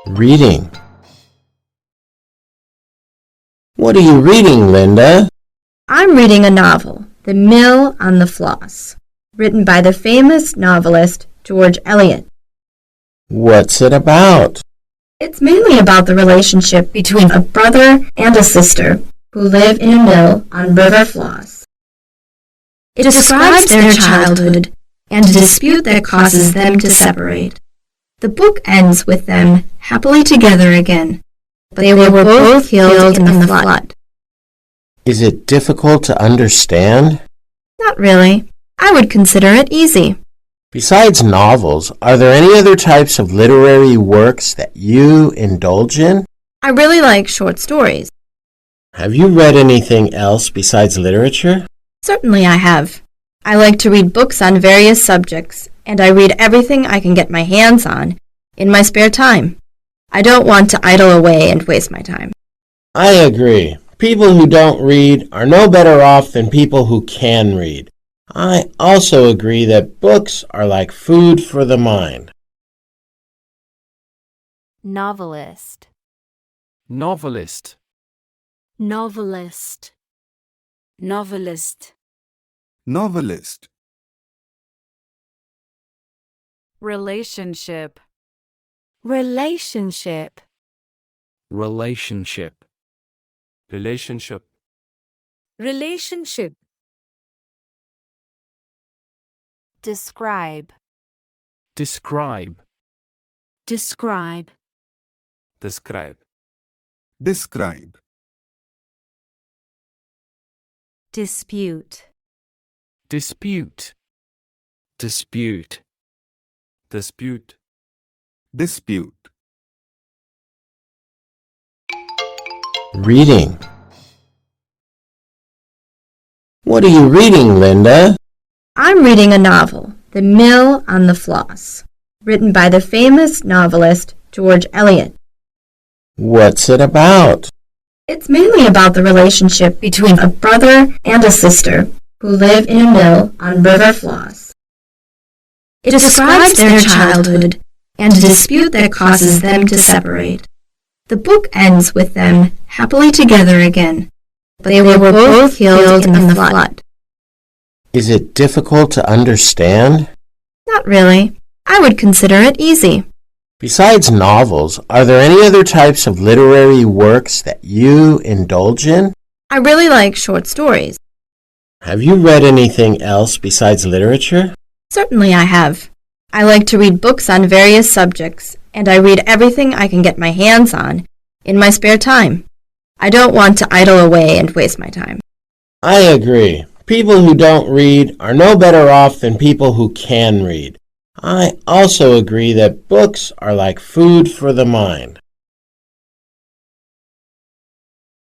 Reading. What are you reading, Linda? I'm reading a novel, The Mill on the Floss, written by the famous novelist George Eliot. What's it about? It's mainly about the relationship between a brother and a sister who live in a mill on River Floss. It describes their childhood and a dispute that causes them to separate. The book ends with them happily together again, but they were both killed in the flood. Is it difficult to understand? Not really. I would consider it easy. Besides novels, are there any other types of literary works that you indulge in? I really like short stories. Have you read anything else besides literature? Certainly I have. I like to read books on various subjects, and I read everything I can get my hands on in my spare time. I don't want to idle away and waste my time. I agree. People who don't read are no better off than people who can read. I also agree that books are like food for the mind. Novelist. Novelist. Novelist. Novelist. Novelist. Relationship. Relationship. Relationship. Relationship. Relationship. Describe. Describe. Describe. Describe. Describe. Dispute. Dispute. Dispute. Dispute. Dispute. Reading. What are you reading, Linda? I'm reading a novel, The Mill on the Floss, written by the famous novelist George Eliot. What's it about? It's mainly about the relationship between a brother and a sister who live in a mill on River Floss. It describes their childhood and a dispute that causes them to separate. The book ends with them happily together again, but they were both killed in the flood. Is it difficult to understand? Not really. I would consider it easy. Besides novels, are there any other types of literary works that you indulge in? I really like short stories. Have you read anything else besides literature? Certainly I have. I like to read books on various subjects, and I read everything I can get my hands on in my spare time. I don't want to idle away and waste my time. I agree. People who don't read are no better off than people who can read. I also agree that books are like food for the mind.